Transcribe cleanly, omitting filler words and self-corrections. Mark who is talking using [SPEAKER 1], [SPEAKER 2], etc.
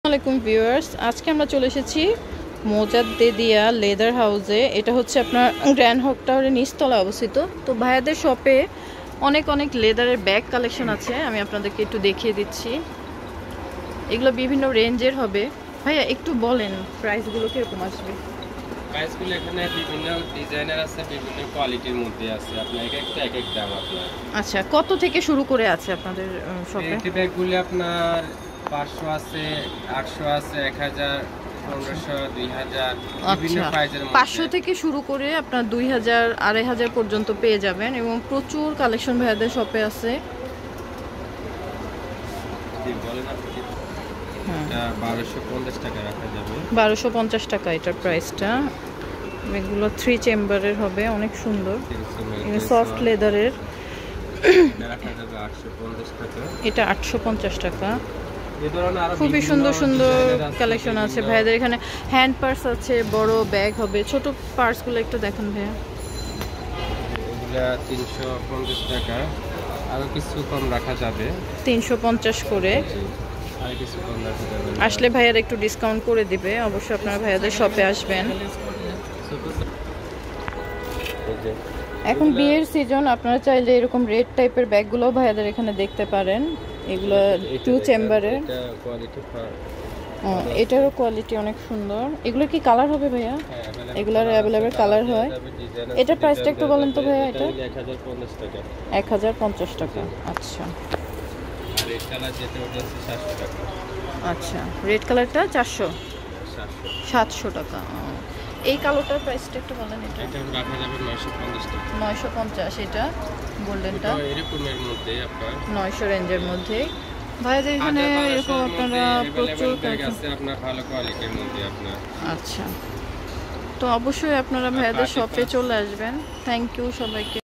[SPEAKER 1] আসসালামাইকুম ভিউয়ার্স, আজকে আমরা চলে এসেছি মোজাদ্দেদিয়া লেদার হাউসে। এটা হচ্ছে আপনার গ্র্যান্ড হক টাওয়ারের নিচতলায় অবস্থিত। তো ভাইয়াদের শপে অনেক অনেক লেদারের ব্যাগ কালেকশন আছে, আমি আপনাদেরকে একটু দেখিয়ে দিচ্ছি। এগুলো বিভিন্ন রেঞ্জের হবে। ভাইয়া একটু বলেন প্রাইসগুলো কীরকম আসবে?
[SPEAKER 2] প্রাইসগুলো এখানে বিভিন্ন ডিজাইনের আছে, বিভিন্ন কোয়ালিটির মধ্যে আছে। আপনার এক একটা এক এক দাম আপনার।
[SPEAKER 1] আচ্ছা, কত থেকে শুরু করে আছে আপনাদের শপে?
[SPEAKER 2] এই ব্যাগগুলো আপনার 500 আছে, 800 আছে, 1000, 1500, 2000 বিভিন্ন প্রাইসের মধ্যে।
[SPEAKER 1] 500 থেকে শুরু করে আপনার 2000, 2500 পর্যন্ত পেয়ে যাবেন এবং প্রচুর কালেকশন ভাইয়াদের শপে আছে।
[SPEAKER 2] এটা 1250 টাকা রাখা যাবে।
[SPEAKER 1] 1250 টাকা এটার প্রাইসটা। এগুলো 3 চেম্বারের হবে, অনেক সুন্দর, সফট লেদারের। এটা 850 টাকা। খুবই সুন্দর সুন্দর কালেকশন আছে ভাইয়াদের এখানে। হ্যান্ড পার্স আছে, বড় ব্যাগ হবে। ছোট পার্সগুলো একটু দেখেন ভাইয়া।
[SPEAKER 2] এগুলা 350 টাকা, আরো কিছু কম রাখা যাবে।
[SPEAKER 1] 350 করে
[SPEAKER 2] আর কিছু কম রাখা যাবে।
[SPEAKER 1] আসলে ভাইয়ার একটু ডিসকাউন্ট করে দিবে, অবশ্যই আপনারা ভাইয়াদের শপে আসবেন। এখন বিয়ের সিজন, আপনারা চাইলে এরকম রেড টাইপের ব্যাগগুলো ভাইয়াদের এখানে দেখতে পারেন। এগুলো 2 চেম্বারের। এটারও কোয়ালিটি অনেক সুন্দর। এগুলো কি কালার হবে ভাইয়া? এগুলোর অ্যাভেলেবেল কালার হয়। এটার প্রাইসটা একটু বলেন তো ভাইয়া। এটা
[SPEAKER 2] 1050 টাকা।
[SPEAKER 1] 1050 টাকা। আচ্ছা,
[SPEAKER 2] আর এই কালার যেটা ওটা 700 টাকা।
[SPEAKER 1] আচ্ছা, রেড কালারটা 700 টাকা। এই কালোটার প্রাইসটা একটু বলেন। এটা
[SPEAKER 2] রাখা যাবে 950 টাকা।
[SPEAKER 1] 950। এটা গোল্ডেনটা
[SPEAKER 2] এরকমের মধ্যে আপনার
[SPEAKER 1] 900 রেঞ্জের মধ্যে। ভাইয়াদের এখানে এরকম আপনারা প্রচুর
[SPEAKER 2] আছে আপনার ভালো কোয়ালিটির মধ্যে আপনার।
[SPEAKER 1] আচ্ছা, তো অবশ্যই আপনারা ভাইয়াদের শপে চলে আসবেন। থ্যাংক ইউ সবাইকে।